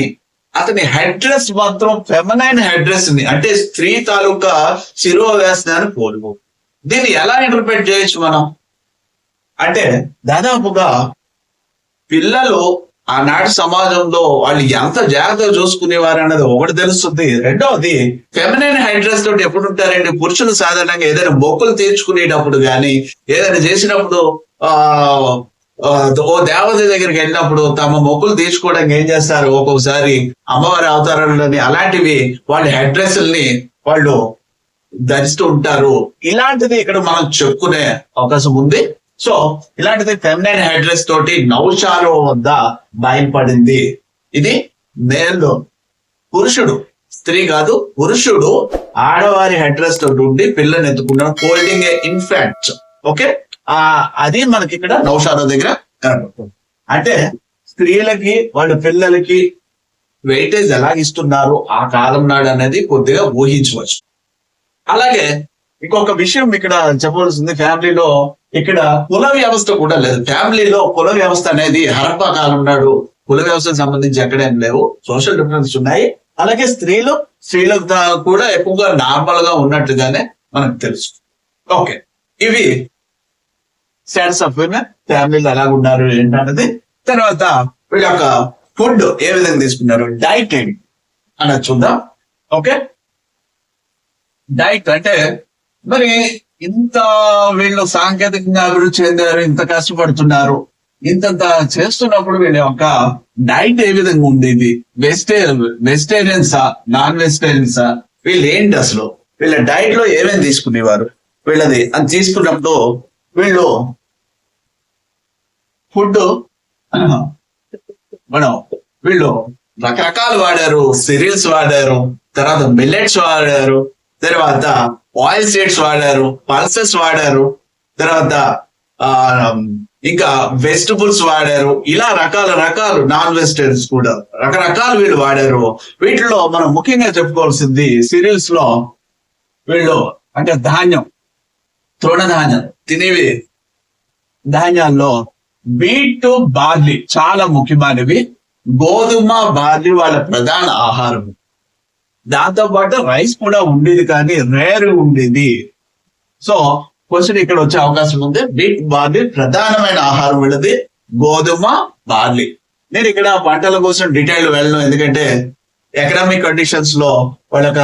అతని హెడ్ డ్రెస్ మాత్రం ఫెమినైన్ హెడ్ డ్రెస్ ని, అంటే స్త్రీ తాలూకా శిరోవేషణాన్ని పోలిపో. దీన్ని ఎలా ఇంటర్ప్రిట్ చేయొచ్చు మనం అంటే, దాదాపుగా పిల్లలు ఆనాటి సమాజంలో వాళ్ళు ఎంత జాగ్రత్తగా చూసుకునేవారు అన్నది ఒకటి తెలుస్తుంది. రెండవది ఫెమినైన్ హెడ్ డ్రెస్ తోటి ఎప్పుడు ఉంటారండి పురుషులు సాధారణంగా ఏదైనా మొక్కులు తీర్చుకునేటప్పుడు కానీ ఏదైనా చేసినప్పుడు ఓ దేవత దగ్గరికి వెళ్ళినప్పుడు తమ మొక్కులు తీర్చుకోవడానికి ఏం చేస్తారు, ఒక్కొక్కసారి అమ్మవారి అవతారాలని అలాంటివి వాళ్ళ హెడ్ డ్రెస్సుల్ని వాళ్ళు ధరిస్తూ ఉంటారు. ఇలాంటిది ఇక్కడ మనం చెప్పుకునే అవకాశం ఉంది. సో ఇలాంటిది ఫెమినైన్ హెడ్ డ్రెస్ తోటి నౌషారో వద్ద బయలుపడింది. ఇది మేల్ పురుషుడు, స్త్రీ కాదు, పురుషుడు ఆడవారి హెడ్ డ్రెస్ తోటి ఉండి పిల్లని ఎత్తుకున్నాడు, హోల్డింగ్ ఏ ఇన్ఫాంట్. ఓకే, అది మనకి ఇక్కడ నౌషారో దగ్గర కనపడుతుంది. అంటే స్త్రీలకి వాళ్ళ పిల్లలకి వెయిటేజ్ ఎలా ఇస్తున్నారు ఆ కాలం నాడు అనేది కొద్దిగా ఊహించవచ్చు. అలాగే ఇంకొక విషయం ఇక్కడ చెప్పవలసింది, ఫ్యామిలీలో ఇక్కడ కుల వ్యవస్థ కూడా లేదు. ఫ్యామిలీలో కుల వ్యవస్థ అనేది హరప్పా కాలం నాడు కుల వ్యవస్థకు సంబంధించి ఎక్కడేం లేవు, సోషల్ డిఫరెన్స్ ఉన్నాయి. అలాగే స్త్రీలకు కూడా ఎక్కువగా నార్మల్ గా ఉన్నట్టుగానే మనకు తెలుసు. ఓకే, ఇవి స్టేటస్ ఆఫ్ విమెన్, ఫ్యామిలీలో ఎలాగున్నారు ఏంటన్నది. తర్వాత వీళ్ళ యొక్క ఫుడ్ ఏ విధంగా తీసుకున్నారు, డైట్ ఏంటి అన్నది చూద్దాం. ఓకే, డైట్ అంటే మరి ఇంత వీళ్ళు సాంకేతికంగా అభివృద్ధి చెందారు, ఇంత కష్టపడుతున్నారు, ఇంత చేస్తున్నప్పుడు వీళ్ళ యొక్క డైట్ ఏ విధంగా ఉండేది, వెజిటేరియన్సా నాన్ వెజిటేరియన్సా, వీళ్ళు ఏంటి అసలు వీళ్ళ డైట్ లో ఏమేమి తీసుకునేవారు వీళ్ళది అని తీసుకున్నప్పుడు వీళ్ళు ఫుడ్ మనం వీళ్ళు రకరకాలు వాడారు, సిరియల్స్ వాడారు, తర్వాత మిల్లెట్స్ వాడారు, తర్వాత ఆయిల్ సీడ్స్ వాడారు, పల్సెస్ వాడారు, తర్వాత ఆ ఇంకా వెజిటబుల్స్ వాడారు. ఇలా రకాలు నాన్ వెజిటేరియన్స్ కూడా రకరకాలు వీళ్ళు వాడారు. వీటిలో మనం ముఖ్యంగా చెప్పుకోవాల్సింది సిరియల్స్ లో వీళ్ళు అంటే ధాన్యం, తృణధాన్యం తినేవి ధాన్యాల్లో వీట్, బార్లీ చాలా ముఖ్యమైనవి. గోధుమ, బార్లీ వాళ్ళ ప్రధాన ఆహారం. దాంతో పాటు రైస్ కూడా ఉండేది, కానీ రేర్ ఉండేది. సో క్వశ్చన్ ఇక్కడ వచ్చే అవకాశం ఉంది. వీట్, బార్లీ ప్రధానమైన ఆహారం వీళ్ళది, గోధుమ, బార్లీ. నేను ఇక్కడ పంటల కోసం డీటెయిల్ వెళ్ళను, ఎందుకంటే ఎకనామిక్ కండిషన్స్ లో వాళ్ళక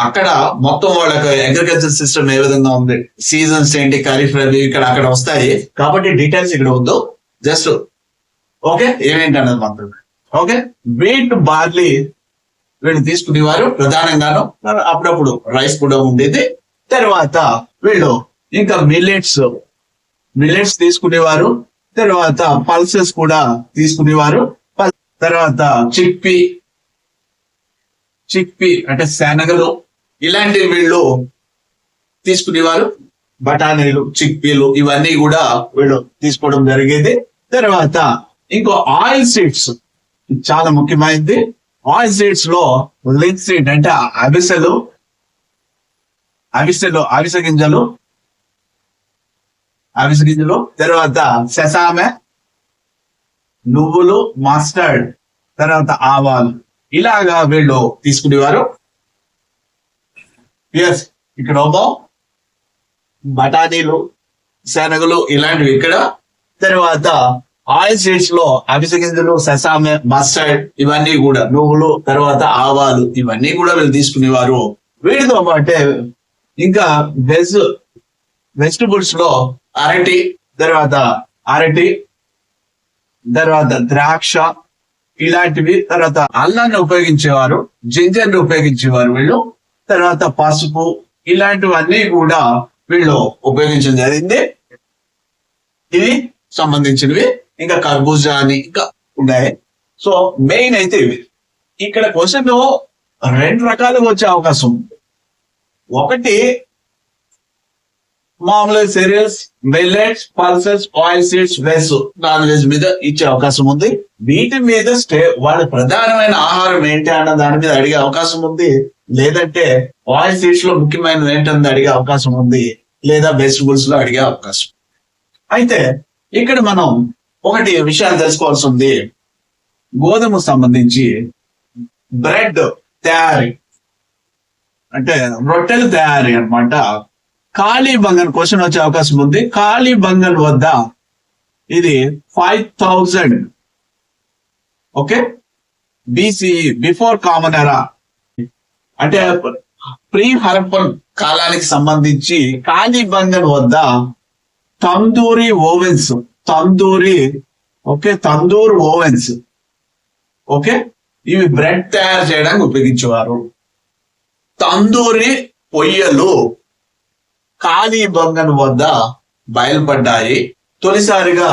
అక్కడ మొత్తం వాళ్ళకి అగ్రికల్చర్ సిస్టమ్ ఏ విధంగా ఉంది, సీజన్స్ ఏంటి, ఖరీఫ్ రబీ ఇక్కడ అక్కడ వస్తాయి. కాబట్టి డీటెయిల్స్ ఇక్కడ వద్దు, జస్ట్ ఓకే ఏమేంటి అన్నది మాత్రం. ఓకే, వీట్, బార్లీ వీళ్ళు తీసుకునేవారు ప్రధానంగాను. అప్పుడప్పుడు రైస్ కూడా ఉండేది. తర్వాత వీళ్ళు ఇంకా మిల్లెట్స్ తీసుకునేవారు. తర్వాత పల్సెస్ కూడా తీసుకునేవారు. తర్వాత చిక్పీ అంటే శనగలు ఇలాంటివి వీళ్ళు తీసుకునేవారు. బఠానీలు, చిక్పీలు ఇవన్నీ కూడా వీళ్ళు తీసుకోవడం జరిగేది. తర్వాత ఇంకో ఆయిల్ సీడ్స్ చాలా ముఖ్యమైనది. ఆయిల్ సీడ్స్ లో లిన్సీడ్ అంటే అవిసె గింజలు, తర్వాత సెసామె, నువ్వులు, మస్టర్డ్, తర్వాత ఆవాలు ఇలాగా వీళ్ళు తీసుకునేవారు. ఎస్, ఇక్కడ బఠానీలు, శనగలు ఇలాంటివి ఇక్కడ. తర్వాత ఆయిల్ సీడ్స్ లో అవిసె గింజలు, సెసామె, మస్టర్డ్ ఇవన్నీ కూడా, నువ్వులు, తర్వాత ఆవాలు ఇవన్నీ కూడా వీళ్ళు తీసుకునేవారు. వీటితో పాటే ఇంకా వెజిటబుల్స్ లో అరటి, తర్వాత ద్రాక్ష ఇలాంటివి, తర్వాత అల్లాన్ని ఉపయోగించేవారు, జింజర్ని ఉపయోగించేవారు వీళ్ళు. తర్వాత పసుపు ఇలాంటివన్నీ కూడా వీళ్ళు ఉపయోగించడం జరిగింది. ఇవి సంబంధించినవి. ఇంకా కర్బూజా అని ఇంకా ఉన్నాయి. సో మెయిన్ అయితే ఇవి. ఇక్కడ క్వశ్చన్ 2 రకాలుగా వచ్చే అవకాశం ఉంది. ఒకటి మామూలుగా cereals, millets, pulses, oil seeds, veg, non veg మీద ఇచ్చే అవకాశం ఉంది. వీటి మీద వాళ్ళ ప్రధానమైన ఆహారం ఏంటి అన్న దాని మీద అడిగే అవకాశం ఉంది. లేదంటే ఆయిల్ సీడ్స్ లో ముఖ్యమైనది ఏంటన్నది అడిగే అవకాశం ఉంది, లేదా వెజిటబుల్స్ లో అడిగే అవకాశం. అయితే ఇక్కడ మనం ఒకటి విషయాలు తెలుసుకోవాల్సి ఉంది. గోధుమ సంబంధించి బ్రెడ్ తయారీ అంటే రొట్టెలు తయారీ అన్నమాట. కాళీబంగన్ క్వశ్చన్ వచ్చే అవకాశం ఉంది. కాళీబంగన్ వద్ద ఇది 5000 ఓకే BCE, బిఫోర్ కామన్ ఎరా, అంటే ప్రీ హరప్పన్ కాలానికి సంబంధించి కాళీబంగన్ వద్ద tandoori ovens, tandoor ovens okay ఇవి బ్రెడ్ తయారు చేయడానికి ఉపయోగించేవారు. తందూరి పొయ్యలు కాళీబంగన్ వద్ద బయలుపడ్డాయి. తొలిసారిగా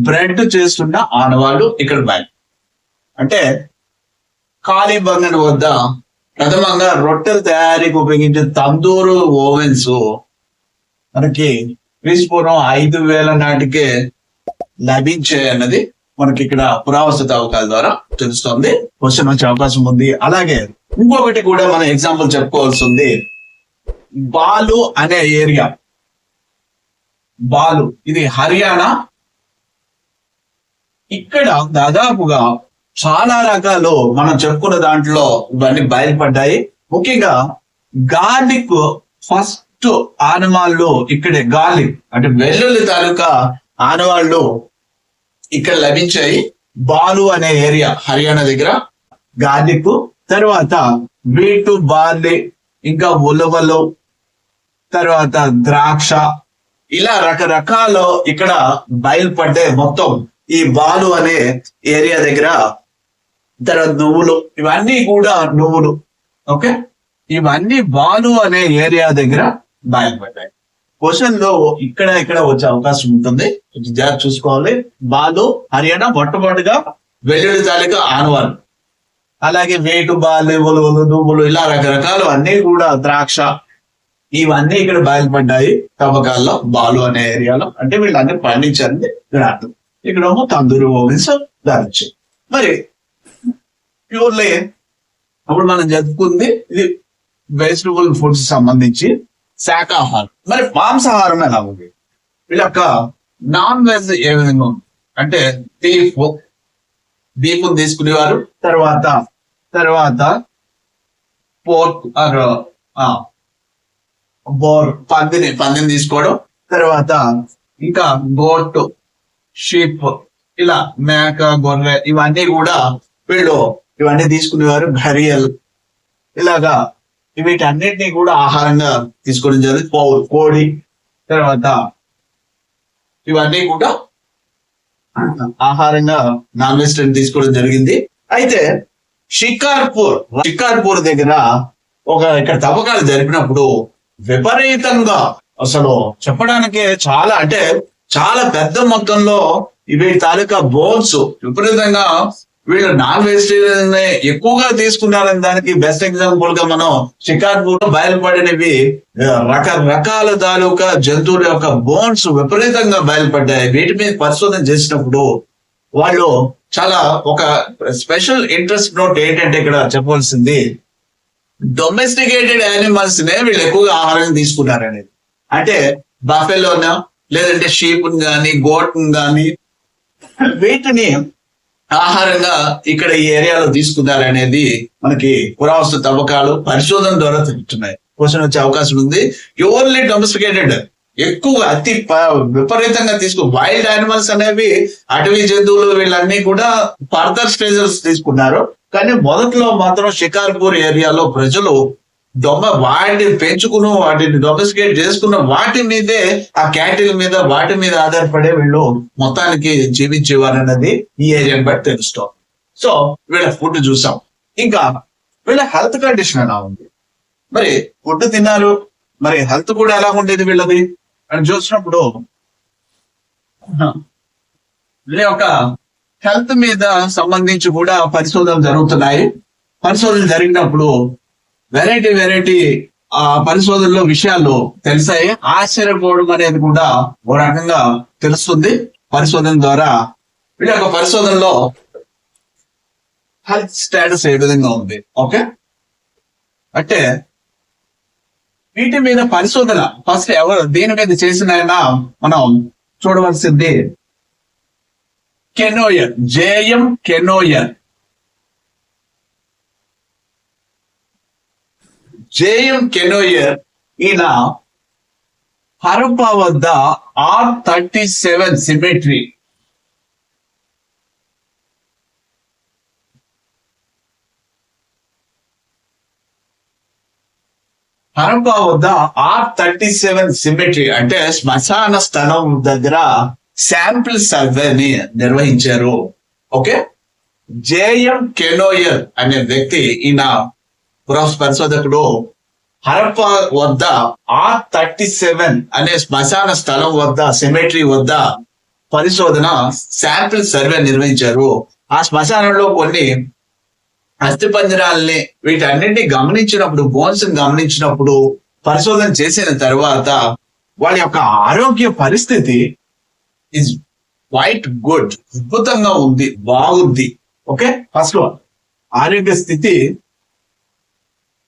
బ్రెడ్ చేస్తున్న ఆనవాళ్ళు ఇక్కడ అంటే కాళీబంగన్ వద్ద ప్రథమంగా రొట్టెల తయారీకి ఉపయోగించే తందూరు ఓవెన్స్ మనకి క్రీస్తుపూర్వం 5000 నాటికే లభించాయి అన్నది మనకి ఇక్కడ పురావస్తు తవ్వకాల ద్వారా తెలుస్తుంది. క్వశ్చన్ వచ్చే అవకాశం ఉంది. అలాగే ఇంకొకటి కూడా మనం ఎగ్జాంపుల్ చెప్పుకోవాల్సి ఉంది. బాలు అనే ఏరియా, ఇది హర్యానా. ఇక్కడ దాదాపుగా చాలా రకాలు మనం చెప్పుకున్న దాంట్లో ఇవన్నీ బయలుపడ్డాయి. ముఖ్యంగా గార్లిక్ ఫస్ట్ ఆనవాళ్ళు ఇక్కడే, గార్లిక్ అంటే వెల్లుల్లి తాలూకా ఆనవాళ్ళు ఇక్కడ లభించాయి. బాలు అనే ఏరియా హర్యానా దగ్గర గార్లిక్, తర్వాత వీటు, బార్లీ, ఇంకా ఉలవలు, తర్వాత ద్రాక్ష ఇలా రకరకాలు ఇక్కడ బయలుపడ్డే మొత్తం ఈ బాలు అనే ఏరియా దగ్గర. తర్వాత నువ్వులు, ఇవన్నీ కూడా నువ్వులు ఓకే ఇవన్నీ బాలు అనే ఏరియా దగ్గర బయలుపడ్డాయి. క్వశ్చన్ లో ఇక్కడ ఇక్కడ వచ్చే అవకాశం ఉంటుంది, జాగ్రత్త చూసుకోవాలి. బాలు హర్యానా మొట్టమొదటిగా వెల్లుల్లి తాలూకా ఆనవాళ్ళు, అలాగే వేటు బాలు ఉలువలు నువ్వులు ఇలా రకరకాలు అన్ని కూడా ద్రాక్ష ఇవన్నీ ఇక్కడ బయలుపడ్డాయి తవ్వకాల్లో బాలు అనే ఏరియాలో. అంటే వీళ్ళన్నీ పండించారని ఇక్కడ అర్థం. ఇక్కడేమో తందూరి ఓవెన్స్ ధరించారు. మరి ప్యూర్లీ అప్పుడు మనం జరుపుకుంది ఇది వెజిటబుల్ ఫుడ్స్ సంబంధించి శాకాహారం. మరి మాంసాహారం ఎలా ఉంది? వీళ్ళ యొక్క నాన్ వెజ్ ఏ విధంగా ఉంది అంటే బీఫ్ తీసుకునేవారు, తర్వాత పోర్క్ పందిని తీసుకోవడం, తర్వాత ఇంకా గోట్, షీప్, ఇలా మేక, గొర్రె ఇవన్నీ కూడా వీళ్ళు ఇవన్నీ తీసుకునేవారు. ఘరియల్ ఇలాగా వీటన్నిటినీ కూడా ఆహారంగా తీసుకోవడం జరిగింది. కోడి, తర్వాత ఇవన్నీ కూడా ఆహారంగా నాన్ వెజిటేరియన్ తీసుకోవడం జరిగింది. అయితే షికార్పూర్ దగ్గర ఇక్కడ తవ్వకాలు జరిపినప్పుడు విపరీతంగా అసలు చెప్పడానికి చాలా పెద్ద మొత్తంలో వీటి తాలూకా బోన్స్ విపరీతంగా వీళ్ళు నాన్ వెజిటేరియన్ ఎక్కువగా తీసుకున్నారని దానికి బెస్ట్ ఎగ్జాంపుల్ గా మనం షికార్పూర్ లో బయలుపడినవి రకరకాల తాలూకా జంతువుల యొక్క బోన్స్ విపరీతంగా బయలుపడ్డాయి. వీటి మీద పరిశోధన చేసినప్పుడు వాళ్ళు చాలా ఒక స్పెషల్ ఇంట్రెస్ట్ నోట్ ఏంటంటే ఇక్కడ చెప్పవలసింది, డొమెస్టికేటెడ్ యానిమల్స్ నే వీళ్ళు ఎక్కువగా ఆహారం తీసుకున్నారనేది. అంటే బఫెలోనా లేదంటే షీప్ గాని గోట్ గాని వీటిని ఆహారంగా ఇక్కడ ఈ ఏరియాలో తీసుకున్నారనేది మనకి పురావస్తు తవ్వకాలు పరిశోధన ద్వారా తెలుస్తున్నాయి. క్వశ్చన్ వచ్చే అవకాశం ఉంది. ప్యూర్లీ డొమెస్టికేటెడ్ ఎక్కువ అతి విపరీతంగా వైల్డ్ యానిమల్స్ అనేవి అటవీ జంతువులు వీళ్ళన్నీ కూడా ఫర్దర్ స్టేజెస్ తీసుకున్నారు. కానీ మొదట్లో మాత్రం షికార్పూర్ ఏరియాలో ప్రజలు వాటిని పెంచుకుని వాటిని డొమెస్టికేట్ చేసుకున్న వాటి మీదే ఆ క్యాటిల్ మీద వాటి మీద ఆధారపడే వీళ్ళు మొత్తానికి జీవించేవారు అన్నది ఈ ఏరియాని బట్టి తెలుస్తాం. సో వీళ్ళ ఫుడ్ చూసాం. ఇంకా వీళ్ళ హెల్త్ కండిషన్ ఎలా ఉంది? మరి ఫుడ్ తిన్నారు, మరి హెల్త్ కూడా ఎలా ఉండేది వీళ్ళది అని చూసినప్పుడు వీళ్ళ యొక్క హెల్త్ మీద సంబంధించి కూడా పరిశోధనలు జరుగుతున్నాయి. పరిశోధనలు జరిగినప్పుడు వెరైటీ పరిశోధనలో విషయాలు తెలిసాయి. ఆశ్చర్యపోవడం అనేది కూడా ఓ రకంగా తెలుస్తుంది పరిశోధన ద్వారా. వీళ్ళ యొక్క పరిశోధనలో హెల్త్ స్టేటస్ ఏ విధంగా ఉంది? ఓకే, అంటే వీటి మీద పరిశోధన ఫస్ట్ దేని మీద చేసిన మనం చూడవలసింది కెనోయర్, జేఎం కెనోయర్. జేఎం కెనోయర్ ఈయన హరప్పా వద్ద R37 సిమెట్రీ అంటే శ్మశాన స్థలం దగ్గర శాంపిల్ సర్వేని నిర్వహించారు. ఓకే, జేఎం కెనోయర్ అనే వ్యక్తి ఈయన పురావస్తు పరిశోధకుడు హరప్పా వద్ద R37 అనే శ్మశాన స్థలం వద్ద సిమెట్రీ వద్ద పరిశోధన శాంపిల్ సర్వే నిర్వహించారు. ఆ శ్మశానంలో కొన్ని అస్థిపంజరాల్ని వీటన్నింటినీ గమనించినప్పుడు, బోన్స్ గమనించినప్పుడు, పరిశోధన చేసిన తర్వాత వాళ్ళ యొక్క ఆరోగ్య పరిస్థితి ఇస్ క్వైట్ గుడ్, అద్భుతంగా ఉంది, బాగుంది. ఓకే, ఫస్ట్ ఆరోగ్య స్థితి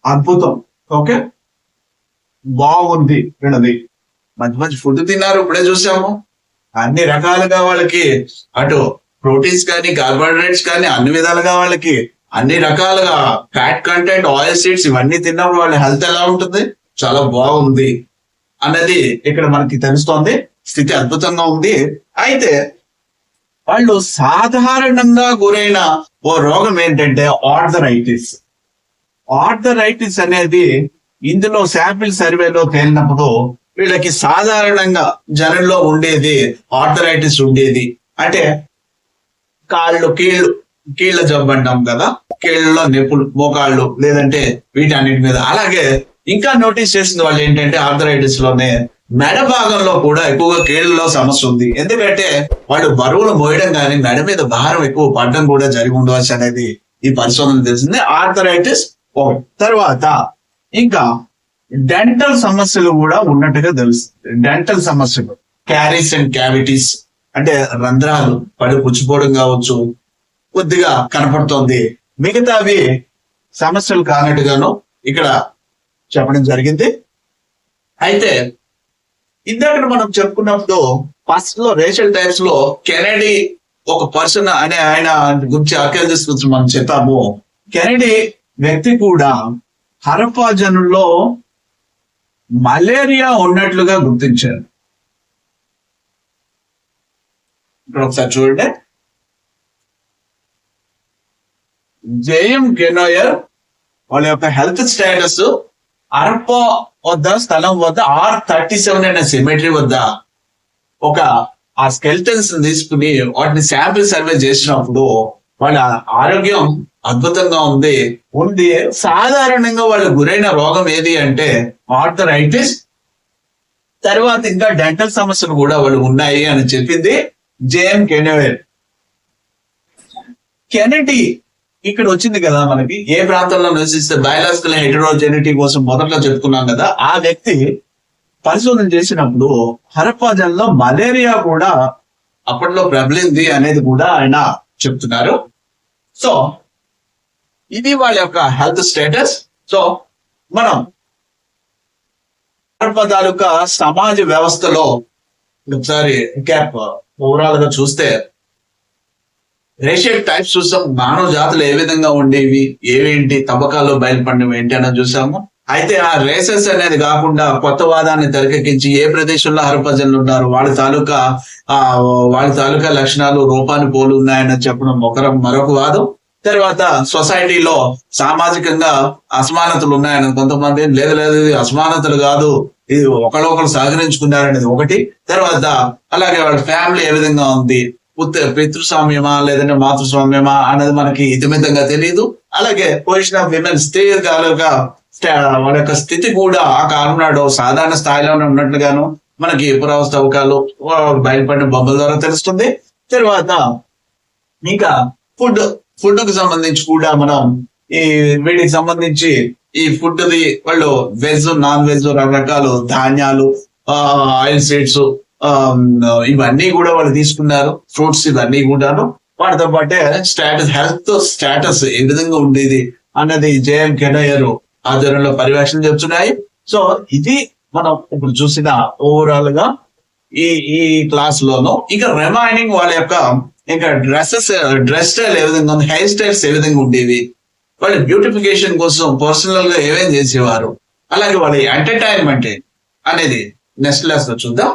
అద్భుతం. ఓకే, బాగుంది. రెండోది మంచి ఫుడ్ తిన్నారు, ఇప్పుడే చూసాము. అన్ని రకాలుగా వాళ్ళకి అటు ప్రోటీన్స్ కానీ కార్బోహైడ్రేట్స్ కానీ అన్ని విధాలుగా వాళ్ళకి అన్ని రకాలుగా ఫ్యాట్ కంటెంట్, ఆయిల్ సీడ్స్ ఇవన్నీ తిన్నప్పుడు వాళ్ళ హెల్త్ ఎలా ఉంటుంది? చాలా బాగుంది అన్నది ఇక్కడ మనకి తెలుస్తోంది. స్థితి అద్భుతంగా ఉంది. అయితే వాళ్ళు సాధారణంగా గురైన ఓ రోగం ఏంటంటే ఆర్థరైటిస్. ఆర్థరైటిస్ అనేది ఇందులో శాంపిల్ సర్వేలో తేలినప్పుడు వీళ్ళకి సాధారణంగా జనంలో ఉండేది ఆర్థరైటిస్ ఉండేది. అంటే కాళ్ళు, కీళ్ళు కీళ్ళ జబ్బు అంటాం కదా, కీళ్ళలో నొప్పులు, మోకాళ్ళు లేదంటే వీటన్నిటి మీద. అలాగే ఇంకా నోటీస్ చేసిన వాళ్ళు ఏంటంటే ఆర్థరైటిస్ లోనే మెడ భాగంలో కూడా ఎక్కువగా కీళ్ళలో సమస్య ఉంది. ఎందుకంటే వాళ్ళు బరువులు మోయడం కానీ మెడ మీద భారం ఎక్కువ పడడం కూడా జరిగి ఉండవచ్చు అనేది ఈ పరిశోధన తెలిసింది. ఆర్థరైటిస్ తర్వాత ఇంకా డెంటల్ సమస్యలు కూడా ఉన్నట్టుగా తెలుస్తుంది. డెంటల్ సమస్యలు, క్యారీస్ అండ్ క్యావిటీస్ అంటే రంధ్రాలు పడి పుచ్చిపోవడం కావచ్చు, కొద్దిగా కనపడుతోంది. మిగతావి సమస్యలు కానట్టుగాను ఇక్కడ చెప్పడం జరిగింది. అయితే ఇందాక మనం చెప్పుకున్నప్పుడు ఫస్ట్ లో రేషియల్ టైప్స్ లో కెనడీ ఒక పర్సన్ అనే ఆయన గురించి ఆర్కియాలజిస్ట్ గురించి మనం చెప్పాము. కెనడీ వ్యక్తి కూడా హరప్పా జనుల్లో మలేరియా ఉన్నట్లుగా గుర్తించారు. ఇక్కడ ఒకసారి చూడండి. జేఎం గెనోయర్ వాళ్ళ యొక్క హెల్త్ స్టేటస్ హరప్పా వద్ద స్థలం వద్ద R37 అనే సిమెట్రీ వద్ద ఒక ఆ స్కెల్టన్స్ తీసుకుని వాటిని శాంపిల్ సర్వే చేసినప్పుడు వాళ్ళ ఆరోగ్యం అద్భుతంగా ఉంది. సాధారణంగా వాళ్ళు గురైన రోగం ఏది అంటే ఆర్థరైటిస్, తర్వాత ఇంకా డెంటల్ సమస్యలు కూడా వాళ్ళు ఉన్నాయి అని చెప్పింది జేఎం కెనోయర్. కెనడీ ఇక్కడ వచ్చింది కదా, మనకి ఏ ప్రాంతంలో నివసిస్తే బయాలజికల్ హెటరోజెనిటీ కోసం మొదట్లో చెప్పుకున్నాం కదా, ఆ వ్యక్తి పరిశోధన చేసినప్పుడు హరప్పా జనంలో మలేరియా కూడా అప్పట్లో ప్రబలింది అనేది కూడా ఆయన చెప్తున్నారు. సో ఇది వాళ్ళ యొక్క హెల్త్ స్టేటస్. సో మనం హరప్పా తాలూకా సమాజ వ్యవస్థలో ఒకసారి ఓవరాల్ గా చూస్తే రేషియల్ టైప్స్ చూసాం. మానవ జాతులు ఏ విధంగా ఉండేవి, ఏవేంటి తవ్వకాల్లో బయలుపడినవి ఏంటి అని చూసాము. అయితే ఆ రేసెస్ అనేది కాకుండా కొత్త వాదాన్ని తెరకెక్కించి ఏ ప్రదేశంలో హరప్పా జనులు ఉన్నారు, వాళ్ళ తాలూకా లక్షణాలు రూపాన్ని పోలు ఉన్నాయని చెప్పడం మరొక వాదం. తర్వాత సొసైటీలో సామాజికంగా అసమానతలు ఉన్నాయని కొంతమంది, లేదు ఇది అసమానతలు కాదు, ఇది ఒకళ్ళొకరు సహకరించుకున్నారనేది ఒకటి. తర్వాత అలాగే వాళ్ళ ఫ్యామిలీ ఏ విధంగా ఉంది, పితృస్వామ్యమా లేదంటే మాతృస్వామ్యమా అనేది మనకి ఇతిమితంగా తెలియదు. అలాగే పొజిషన్ ఆఫ్ విమెన్, స్త్రీ వాళ్ళ యొక్క స్థితి కూడా ఆ కాలం నాడు సాధారణ స్థాయిలోనే ఉన్నట్లుగాను మనకి పురావస్తు తవ్వకాలు బయలుపడిన బొమ్మల ద్వారా తెలుస్తుంది. తర్వాత ఇంకా ఫుడ్ కి సంబంధించి కూడా మనం వీటికి సంబంధించి ఈ ఫుడ్ ది వాళ్ళు వెజ్, నాన్ వెజ్ రకరకాలు ధాన్యాలు, ఆయిల్ సీడ్స్ ఇవన్నీ కూడా వాళ్ళు తీసుకున్నారు, ఫ్రూట్స్ ఇవన్నీ కూడాను. వాటితో పాటే హెల్త్ స్టేటస్ ఏ విధంగా ఉండేది అన్నది జేఎం కెనోయర్ ఆధ్వర్యంలో పర్యవేక్షణ చెప్తున్నాయి. సో ఇది మనం ఇప్పుడు చూసిన ఓవరాల్ గా ఈ క్లాస్ లోను. ఇక రిమైనింగ్ వాళ్ళ యొక్క ఇంకా డ్రెస్ స్టైల్ ఏ విధంగా ఉంది, హెయిర్ స్టైల్స్ ఏ విధంగా ఉండేవి, వాళ్ళ బ్యూటిఫికేషన్ కోసం పర్సనల్ గా ఏమేం చేసేవారు, అలాగే వాళ్ళ ఎంటర్టైన్మెంట్ అనేది నెక్స్ట్ క్లాస్ లో చూద్దాం.